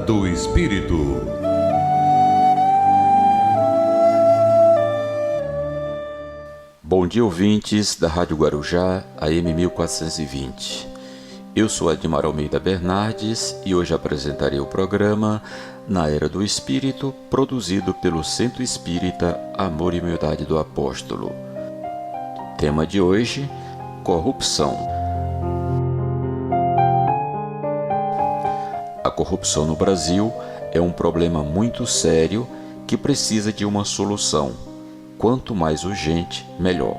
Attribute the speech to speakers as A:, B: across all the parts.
A: do Espírito.
B: Bom dia, ouvintes da Rádio Guarujá, AM 1420. Eu sou Admar Almeida Bernardes e hoje apresentarei o programa Na Era do Espírito, produzido pelo Centro Espírita Amor e Humildade do Apóstolo. Tema de hoje: corrupção. A corrupção no Brasil é um problema muito sério que precisa de uma solução. Quanto mais urgente, melhor.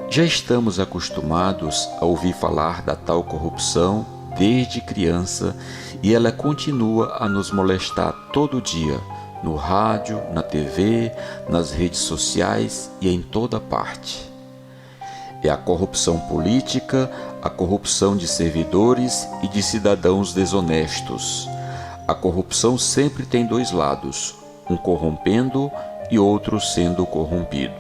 B: Já estamos acostumados a ouvir falar da tal corrupção desde criança e ela continua a nos molestar todo dia, no rádio, na TV, nas redes sociais e em toda parte. É a corrupção política, a corrupção de servidores e de cidadãos desonestos. A corrupção sempre tem dois lados, um corrompendo e outro sendo corrompido.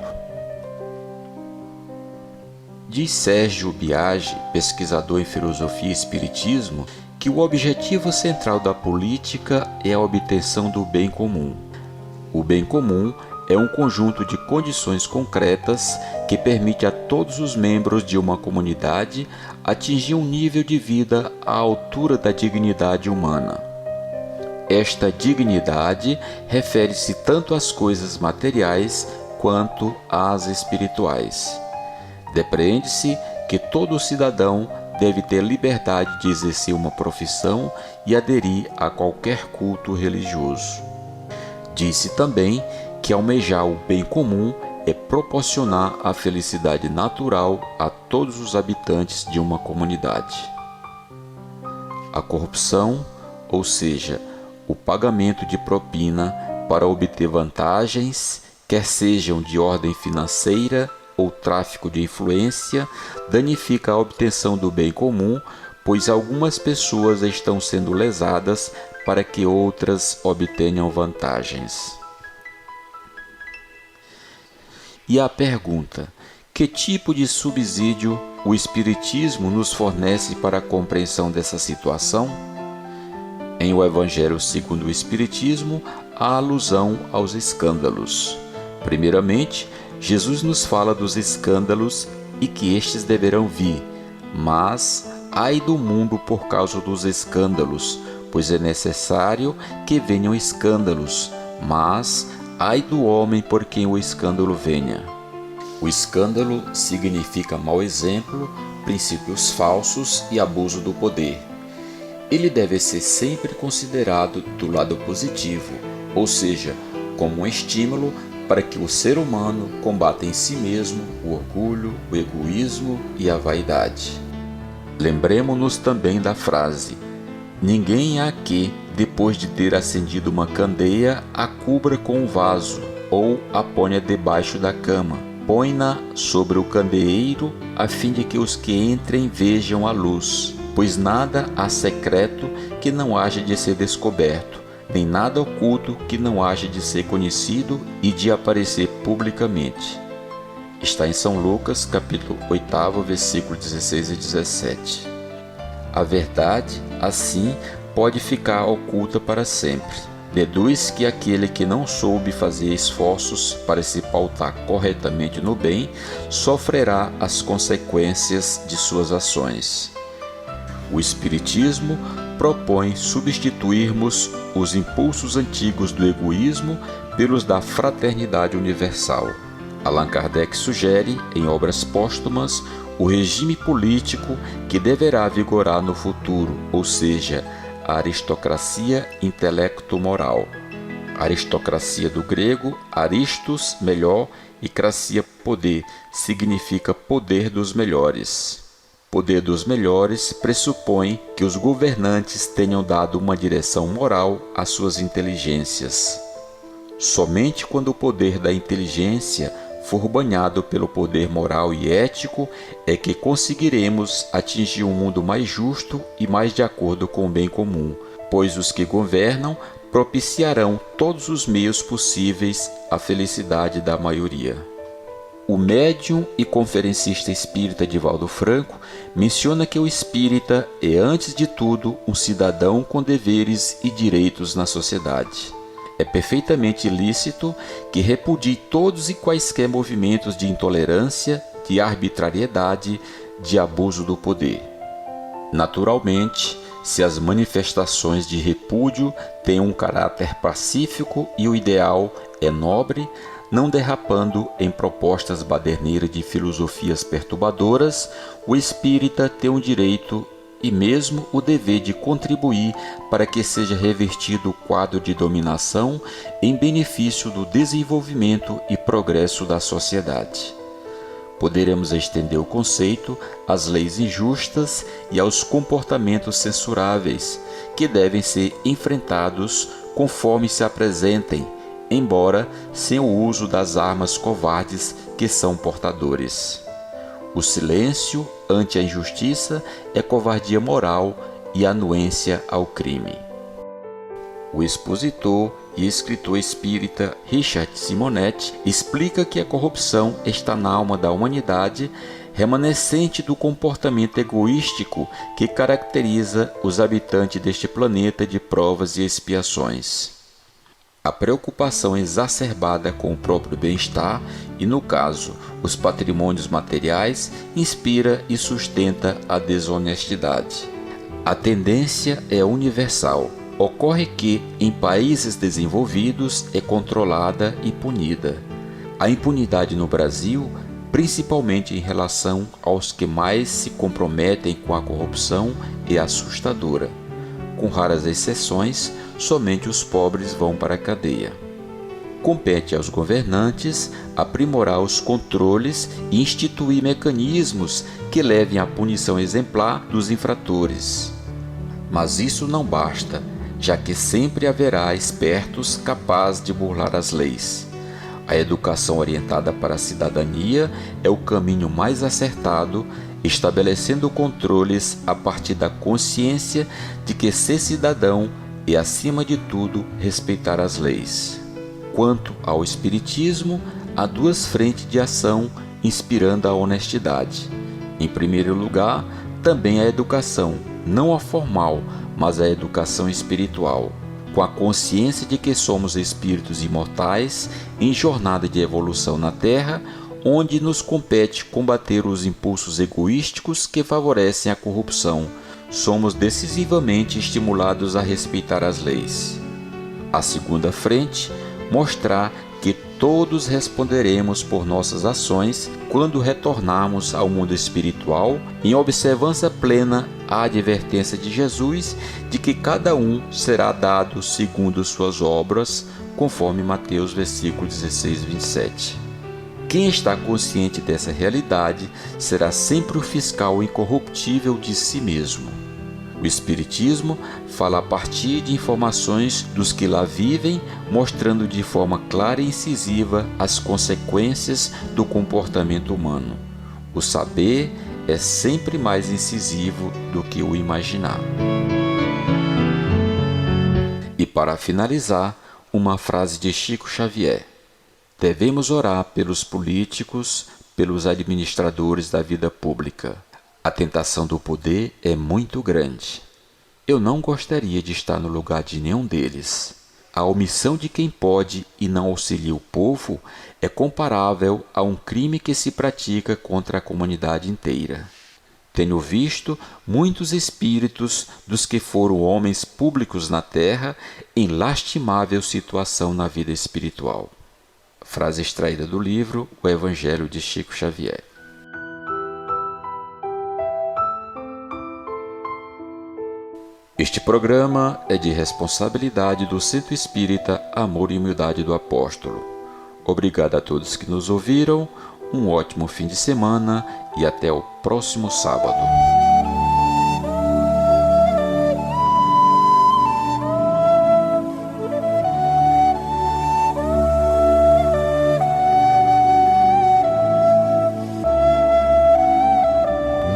B: Diz Sérgio Biagi, pesquisador em filosofia e espiritismo, que o objetivo central da política é a obtenção do bem comum. O bem comum é um conjunto de condições concretas que permite a todos os membros de uma comunidade atingir um nível de vida à altura da dignidade humana. Esta dignidade refere-se tanto às coisas materiais quanto às espirituais. Depreende-se que todo cidadão deve ter liberdade de exercer uma profissão e aderir a qualquer culto religioso. Diz-se também que almejar o bem comum é proporcionar a felicidade natural a todos os habitantes de uma comunidade. A corrupção, ou seja, o pagamento de propina para obter vantagens, quer sejam de ordem financeira ou tráfico de influência, danifica a obtenção do bem comum, pois algumas pessoas estão sendo lesadas para que outras obtenham vantagens. E a pergunta: que tipo de subsídio o Espiritismo nos fornece para a compreensão dessa situação? Em O Evangelho segundo o Espiritismo, há alusão aos escândalos. Primeiramente, Jesus nos fala dos escândalos e que estes deverão vir, mas ai do mundo por causa dos escândalos, pois é necessário que venham escândalos, mas ai do homem por quem o escândalo venha. O escândalo significa mau exemplo, princípios falsos e abuso do poder. Ele deve ser sempre considerado do lado positivo, ou seja, como um estímulo para que o ser humano combata em si mesmo o orgulho, o egoísmo e a vaidade. Lembremos-nos também da frase: ninguém há que, depois de ter acendido uma candeia, a cubra com um vaso, ou a ponha debaixo da cama. Põe-na sobre o candeeiro, a fim de que os que entrem vejam a luz. Pois nada há secreto que não haja de ser descoberto, nem nada oculto que não haja de ser conhecido e de aparecer publicamente. Está em São Lucas, capítulo 8, versículos 16 e 17. A verdade, assim, pode ficar oculta para sempre. Deduz que aquele que não soube fazer esforços para se pautar corretamente no bem, sofrerá as consequências de suas ações. O Espiritismo propõe substituirmos os impulsos antigos do egoísmo pelos da fraternidade universal. Allan Kardec sugere, em obras póstumas, o regime político que deverá vigorar no futuro, ou seja, a aristocracia intelecto-moral. Aristocracia do grego, aristos, melhor, e cracia, poder, significa poder dos melhores. Poder dos melhores pressupõe que os governantes tenham dado uma direção moral às suas inteligências. Somente quando o poder da inteligência for banhado pelo poder moral e ético é que conseguiremos atingir um mundo mais justo e mais de acordo com o bem comum, pois os que governam propiciarão todos os meios possíveis à felicidade da maioria. O médium e conferencista espírita Divaldo Franco menciona que o espírita é, antes de tudo, um cidadão com deveres e direitos na sociedade. É perfeitamente lícito que repudie todos e quaisquer movimentos de intolerância, de arbitrariedade, de abuso do poder. Naturalmente, se as manifestações de repúdio têm um caráter pacífico e o ideal é nobre, não derrapando em propostas baderneiras de filosofias perturbadoras, o espírita tem o direito e mesmo o dever de contribuir para que seja revertido o quadro de dominação em benefício do desenvolvimento e progresso da sociedade. Poderemos estender o conceito às leis injustas e aos comportamentos censuráveis, que devem ser enfrentados conforme se apresentem, embora sem o uso das armas covardes que são portadores. O silêncio ante a injustiça é covardia moral e anuência ao crime. O expositor e escritor espírita Richard Simonetti explica que a corrupção está na alma da humanidade, remanescente do comportamento egoístico que caracteriza os habitantes deste planeta de provas e expiações. A preocupação exacerbada com o próprio bem-estar e, no caso, os patrimônios materiais, inspira e sustenta a desonestidade. A tendência é universal. Ocorre que, em países desenvolvidos, é controlada e punida. A impunidade no Brasil, principalmente em relação aos que mais se comprometem com a corrupção, é assustadora. Com raras exceções, somente os pobres vão para a cadeia. Compete aos governantes aprimorar os controles e instituir mecanismos que levem à punição exemplar dos infratores. Mas isso não basta, já que sempre haverá espertos capazes de burlar as leis. A educação orientada para a cidadania é o caminho mais acertado, estabelecendo controles a partir da consciência de que ser cidadão é, acima de tudo, respeitar as leis. Quanto ao espiritismo, há duas frentes de ação inspirando a honestidade. Em primeiro lugar, também a educação, não a formal, mas a educação espiritual, com a consciência de que somos espíritos imortais em jornada de evolução na Terra, onde nos compete combater os impulsos egoísticos que favorecem a corrupção. Somos decisivamente estimulados a respeitar as leis. A segunda frente, mostrar que todos responderemos por nossas ações quando retornarmos ao mundo espiritual, em observância plena à advertência de Jesus de que cada um será dado segundo suas obras, conforme Mateus versículo 16 e 27. Quem está consciente dessa realidade será sempre o fiscal incorruptível de si mesmo. O Espiritismo fala a partir de informações dos que lá vivem, mostrando de forma clara e incisiva as consequências do comportamento humano. O saber é sempre mais incisivo do que o imaginar. E para finalizar, uma frase de Chico Xavier. Devemos orar pelos políticos, pelos administradores da vida pública. A tentação do poder é muito grande. Eu não gostaria de estar no lugar de nenhum deles. A omissão de quem pode e não auxilia o povo é comparável a um crime que se pratica contra a comunidade inteira. Tenho visto muitos espíritos dos que foram homens públicos na terra em lastimável situação na vida espiritual. Frase extraída do livro O Evangelho de Chico Xavier. Este programa é de responsabilidade do Centro Espírita Amor e Humildade do Apóstolo. Obrigado a todos que nos ouviram, um ótimo fim de semana e até o próximo sábado.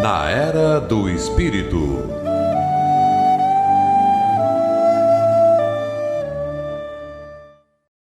A: Na Era do Espírito.